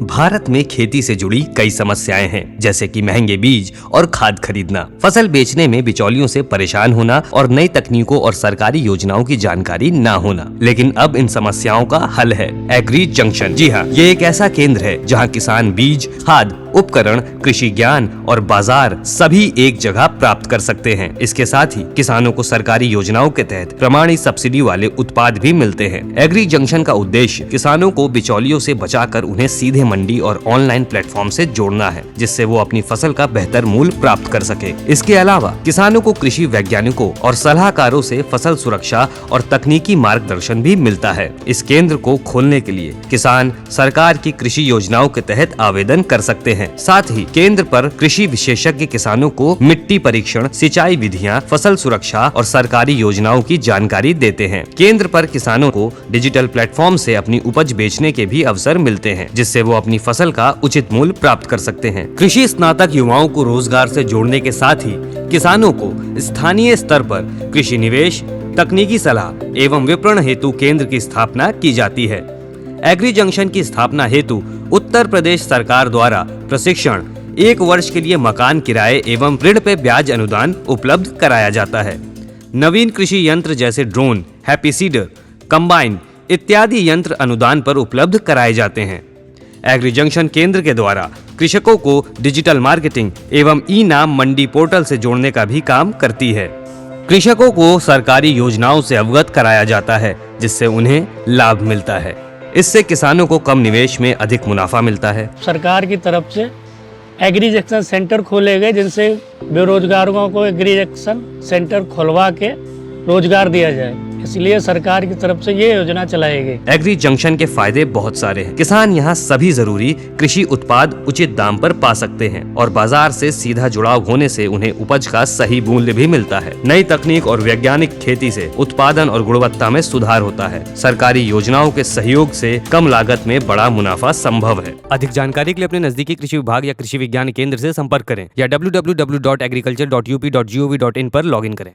भारत में खेती से जुड़ी कई समस्याएं हैं, जैसे कि महंगे बीज और खाद खरीदना, फसल बेचने में बिचौलियों से परेशान होना और नई तकनीकों और सरकारी योजनाओं की जानकारी न होना। लेकिन अब इन समस्याओं का हल है एग्री जंक्शन। जी हाँ, ये एक ऐसा केंद्र है जहाँ किसान बीज, खाद, उपकरण, कृषि ज्ञान और बाजार सभी एक जगह प्राप्त कर सकते हैं। इसके साथ ही किसानों को सरकारी योजनाओं के तहत प्रमाणित सब्सिडी वाले उत्पाद भी मिलते हैं। एग्री जंक्शन का उद्देश्य किसानों को बिचौलियों से बचाकर उन्हें सीधे मंडी और ऑनलाइन प्लेटफॉर्म से जोड़ना है, जिससे वो अपनी फसल का बेहतर मूल्य प्राप्त कर सके। इसके अलावा किसानों को कृषि वैज्ञानिकों और सलाहकारों से फसल सुरक्षा और तकनीकी मार्गदर्शन भी मिलता है। इस केंद्र को खोलने के लिए किसान सरकार की कृषि योजनाओं के तहत आवेदन कर सकते हैं। साथ ही केंद्र पर कृषि विशेषज्ञ किसानों को मिट्टी परीक्षण, सिंचाई विधियां, फसल सुरक्षा और सरकारी योजनाओं की जानकारी देते हैं। केंद्र पर किसानों को डिजिटल प्लेटफॉर्म से अपनी उपज बेचने के भी अवसर मिलते हैं, जिससे वो अपनी फसल का उचित मूल्य प्राप्त कर सकते हैं। कृषि स्नातक युवाओं को रोजगार से जोड़ने के साथ ही किसानों को स्थानीय स्तर पर कृषि निवेश, तकनीकी सलाह एवं विपणन हेतु केंद्र की स्थापना की जाती है। एग्री जंक्शन की स्थापना हेतु उत्तर प्रदेश सरकार द्वारा प्रशिक्षण, 1 वर्ष के लिए मकान किराए एवं ऋण पे ब्याज अनुदान उपलब्ध कराया जाता है। नवीन कृषि यंत्र जैसे ड्रोन, हैप्पी सीडर, कंबाइन इत्यादि यंत्र अनुदान पर उपलब्ध कराए जाते हैं। एग्री जंक्शन केंद्र के द्वारा कृषकों को डिजिटल मार्केटिंग एवं ई नाम मंडी पोर्टल से जोड़ने का भी काम करती है। कृषकों को सरकारी योजनाओं से अवगत कराया जाता है, जिससे उन्हें लाभ मिलता है। इससे किसानों को कम निवेश में अधिक मुनाफा मिलता है। सरकार की तरफ से एग्री जंक्शन सेंटर खोले गए, जिनसे बेरोजगारों को एग्री जंक्शन सेंटर खुलवा के रोजगार दिया जाए, इसलिए सरकार की तरफ से ये योजना चलाई गई। एग्री जंक्शन के फायदे बहुत सारे हैं। किसान यहाँ सभी जरूरी कृषि उत्पाद उचित दाम पर पा सकते हैं और बाजार से सीधा जुड़ाव होने से उन्हें उपज का सही मूल्य भी मिलता है। नई तकनीक और वैज्ञानिक खेती से उत्पादन और गुणवत्ता में सुधार होता है। सरकारी योजनाओं के सहयोग से कम लागत में बड़ा मुनाफा संभव है। अधिक जानकारी के लिए अपने नजदीकी कृषि विभाग या कृषि विज्ञान केंद्र से संपर्क करें या www.agriculture.up.gov.in पर लॉगिन करें।